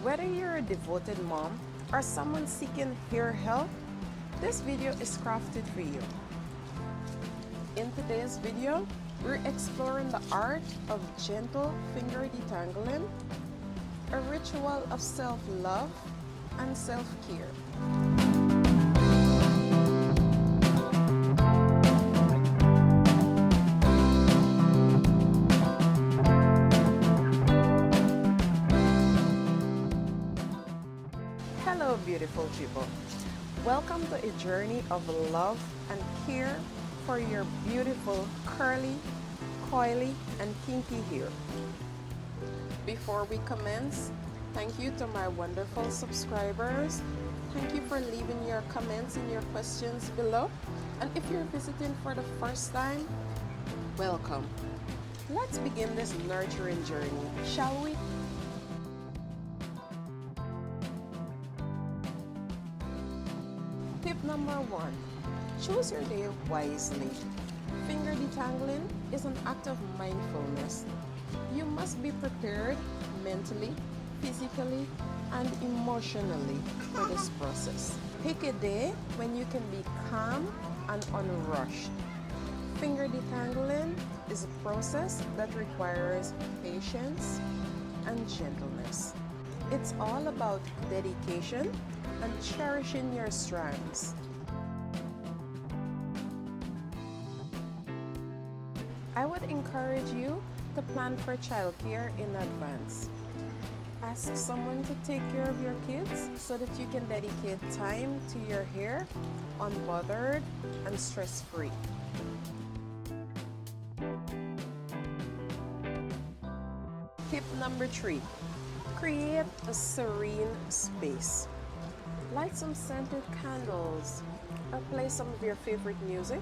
Whether you're a devoted mom or someone seeking hair health, this video is crafted for you. In today's video, we're exploring the art of gentle finger detangling, a ritual of self-love and self-care. Hello, beautiful people. Welcome to a journey of love and care for your beautiful curly, coily, and kinky hair. Before we commence, thank you to my wonderful subscribers. Thank you for leaving your comments and your questions below. And if you're visiting for the first time, welcome. Let's begin this nurturing journey, shall we? Tip number 1. Choose your day wisely. Finger detangling is an act of mindfulness. You must be prepared mentally, physically, and emotionally for this process. Pick a day when you can be calm and unrushed. Finger detangling is a process that requires patience and gentleness. It's all about dedication and cherishing your strands. I would encourage you to plan for childcare in advance. Ask someone to take care of your kids so that you can dedicate time to your hair unbothered and stress-free. Tip number 3. Create a serene space. Light some scented candles or play some of your favorite music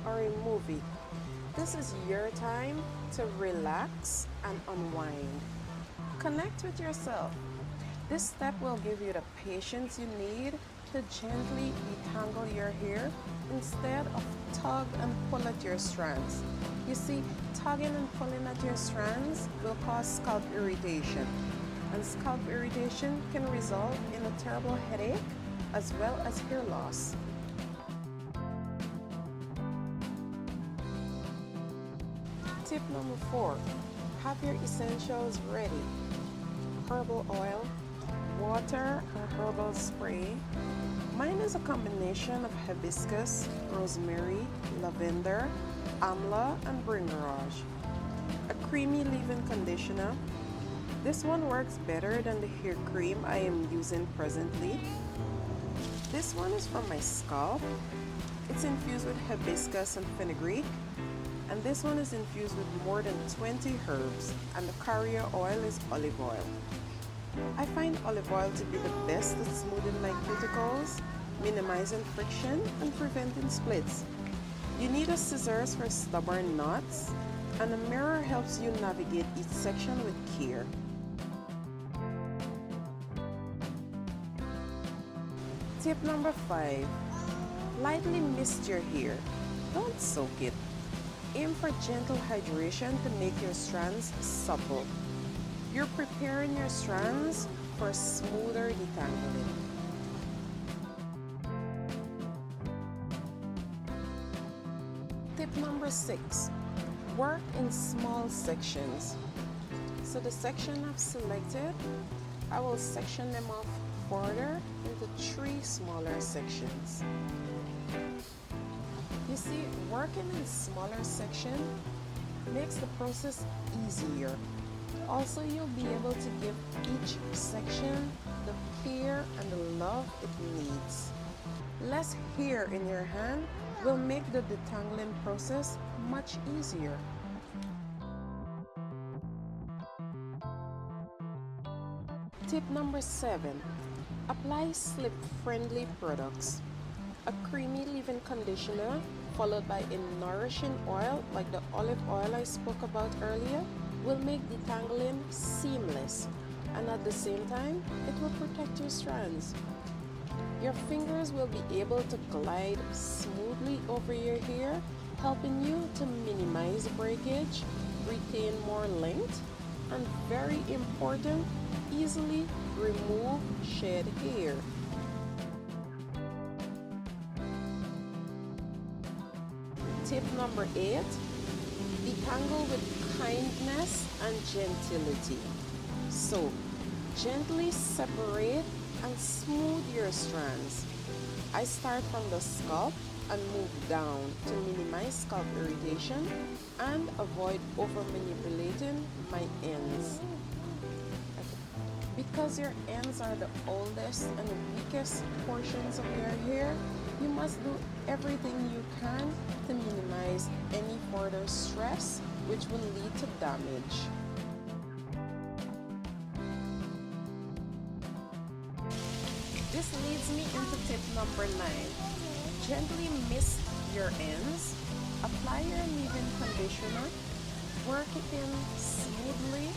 or a movie. This is your time to relax and unwind. Connect with yourself. This step will give you the patience you need to gently detangle your hair instead of tug and pull at your strands. You see, tugging and pulling at your strands will cause scalp irritation. And scalp irritation can result in a terrible headache as well as hair loss. Tip number 4. Have your essentials ready. Herbal oil, water or herbal spray. Mine is a combination of hibiscus, rosemary, lavender, amla, and bringrage. A creamy leave-in conditioner. This one works better than the hair cream I am using presently. This one is from my scalp. It's infused with hibiscus and fenugreek. And this one is infused with more than 20 herbs, and the carrier oil is olive oil. I find olive oil to be the best at smoothing my cuticles, minimizing friction, and preventing splits. You need a scissors for stubborn knots, and a mirror helps you navigate each section with care. Tip number 5. Lightly mist your hair. Don't soak it. Aim for gentle hydration to make your strands supple. You're preparing your strands for smoother detangling. Tip number 6. Work in small sections. So the section I've selected, I will section them off further into 3 smaller sections. You see, working in smaller sections makes the process easier. Also, you'll be able to give each section the care and the love it needs. Less hair in your hand will make the detangling process much easier. Tip number 7. Apply slip-friendly products. A creamy leave-in conditioner followed by a nourishing oil like the olive oil I spoke about earlier will make detangling seamless, and at the same time it will protect your strands. Your fingers will be able to glide smoothly over your hair, helping you to minimize breakage, retain more length, and very important, easily remove shed hair. Tip number 8, detangle with kindness and gentility. So, gently separate and smooth your strands. I start from the scalp and move down to minimize scalp irritation and avoid over manipulating my ends. Because your ends are the oldest and weakest portions of your hair, you must do everything you can to minimize any further stress which will lead to damage. This leads me into tip number 9. Gently mist your ends, apply your leave-in conditioner, work it in smoothly,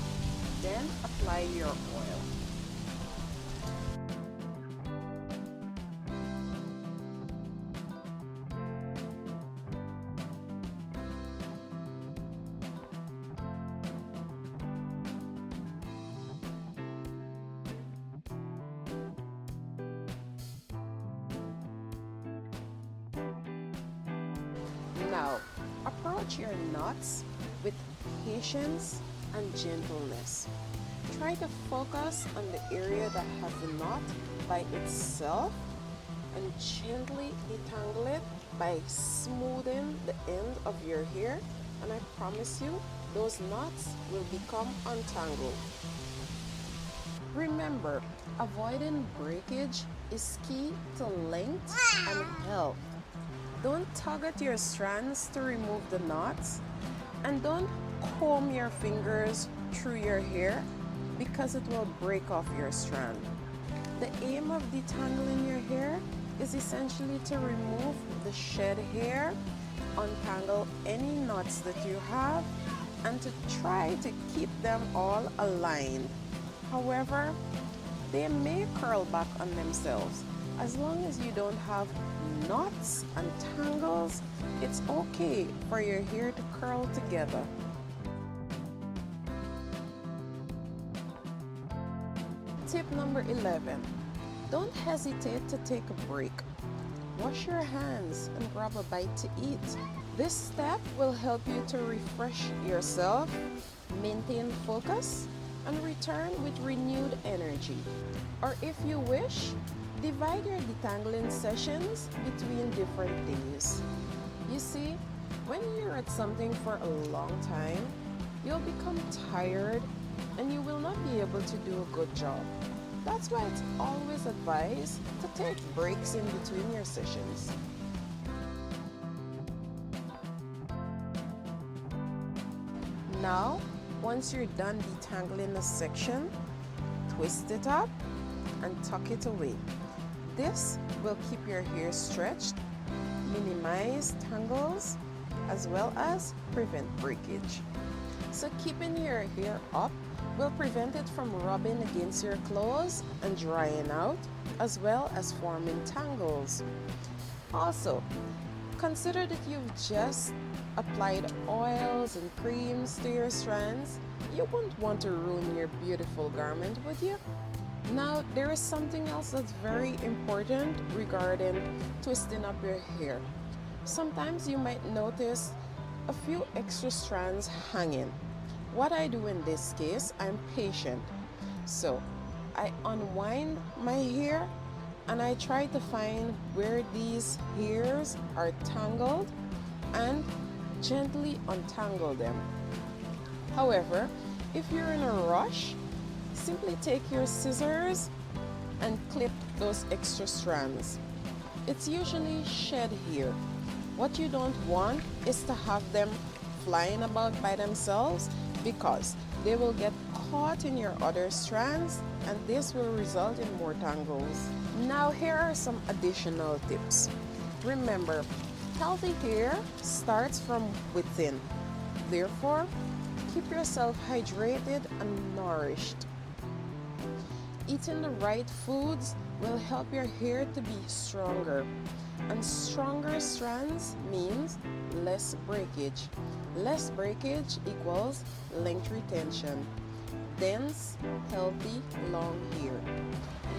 then apply your oil. Now, approach your knots with patience and gentleness. Try to focus on the area that has the knot by itself and gently detangle it by smoothing the end of your hair, and I promise you, those knots will become untangled. Remember, avoiding breakage is key to length and health. Don't tug at your strands to remove the knots, and don't comb your fingers through your hair because it will break off your strand. The aim of detangling your hair is essentially to remove the shed hair, untangle any knots that you have, and to try to keep them all aligned. However, they may curl back on themselves. As long as you don't have knots and tangles, it's okay for your hair to curl together. Tip number 11. Don't hesitate to take a break. Wash your hands and grab a bite to eat. This step will help you to refresh yourself, maintain focus, and return with renewed energy. Or if you wish, divide your detangling sessions between different days. You see, when you're at something for a long time, you'll become tired and you will not be able to do a good job. That's why it's always advised to take breaks in between your sessions. Now, once you're done detangling a section, twist it up and tuck it away. This will keep your hair stretched, minimize tangles, as well as prevent breakage. So keeping your hair up will prevent it from rubbing against your clothes and drying out, as well as forming tangles. Also, consider that you've just applied oils and creams to your strands. You won't want to ruin your beautiful garment, would you? Now, there is something else that's very important regarding twisting up your hair. Sometimes you might notice a few extra strands hanging. What I do in this case, I'm patient. So, I unwind my hair and I try to find where these hairs are tangled and gently untangle them. Hahowever, if you're in a rush, simply take your scissors and clip those extra strands. It's usually shed hair. What you don't want is to have them flying about by themselves because they will get caught in your other strands and this will result in more tangles. Now here are some additional tips. Remember, healthy hair starts from within. Therefore, keep yourself hydrated and nourished. Eating the right foods will help your hair to be stronger. And stronger strands means less breakage. Less breakage equals length retention. dense, healthy, long hair.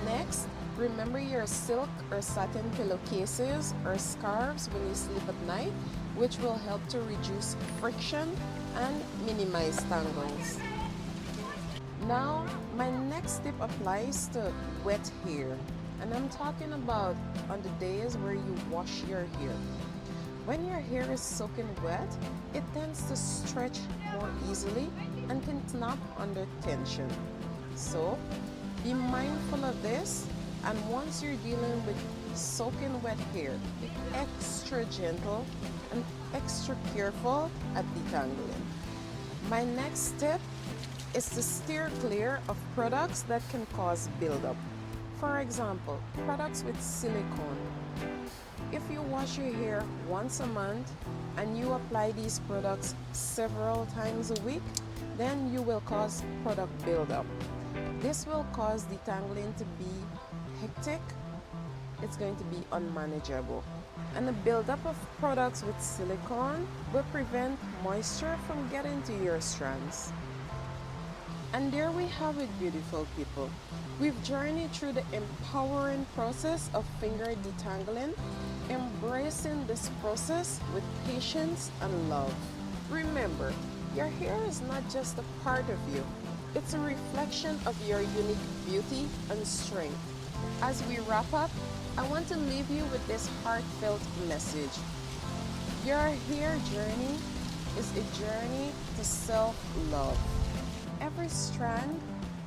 Next, remember your silk or satin pillowcases or scarves when you sleep at night, which will help to reduce friction and minimize tangles. Now, my next tip applies to wet hair, and I'm talking about on the days where you wash your hair. When your hair is soaking wet, it tends to stretch more easily and can snap under tension. So, be mindful of this, and once you're dealing with soaking wet hair, be extra gentle and extra careful at detangling. My next tip is to steer clear of products that can cause buildup. For example, products with silicone. If you wash your hair once a month and you apply these products several times a week, then you will cause product buildup. This will cause detangling to be hectic. It's going to be unmanageable. And the buildup of products with silicone will prevent moisture from getting to your strands. And there we have it, beautiful people. We've journeyed through the empowering process of finger detangling, embracing this process with patience and love. Remember, your hair is not just a part of you, it's a reflection of your unique beauty and strength. As we wrap up, I want to leave you with this heartfelt message. Your hair journey is a journey to self-love. Every strand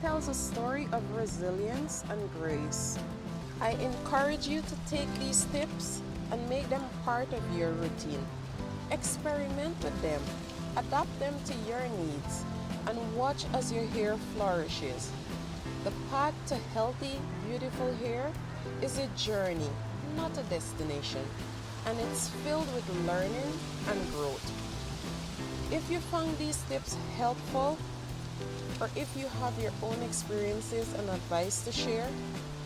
tells a story of resilience and grace. I encourage you to take these tips and make them part of your routine. Experiment with them, adapt them to your needs, and watch as your hair flourishes. The path to healthy, beautiful hair is a journey, not a destination, and it's filled with learning and growth. If you found these tips helpful, or if you have your own experiences and advice to share,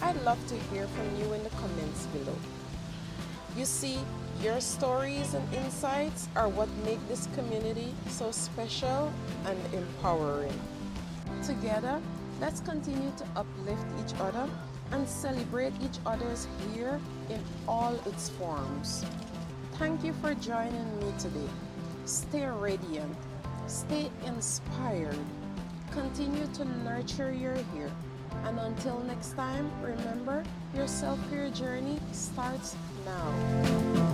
I'd love to hear from you in the comments below. You see, your stories and insights are what make this community so special and empowering. Together, let's continue to uplift each other and celebrate each other's hair in all its forms. Thank you for joining me today. Stay radiant, stay inspired, continue to nurture your hair. And until next time, remember, your self-care journey starts now.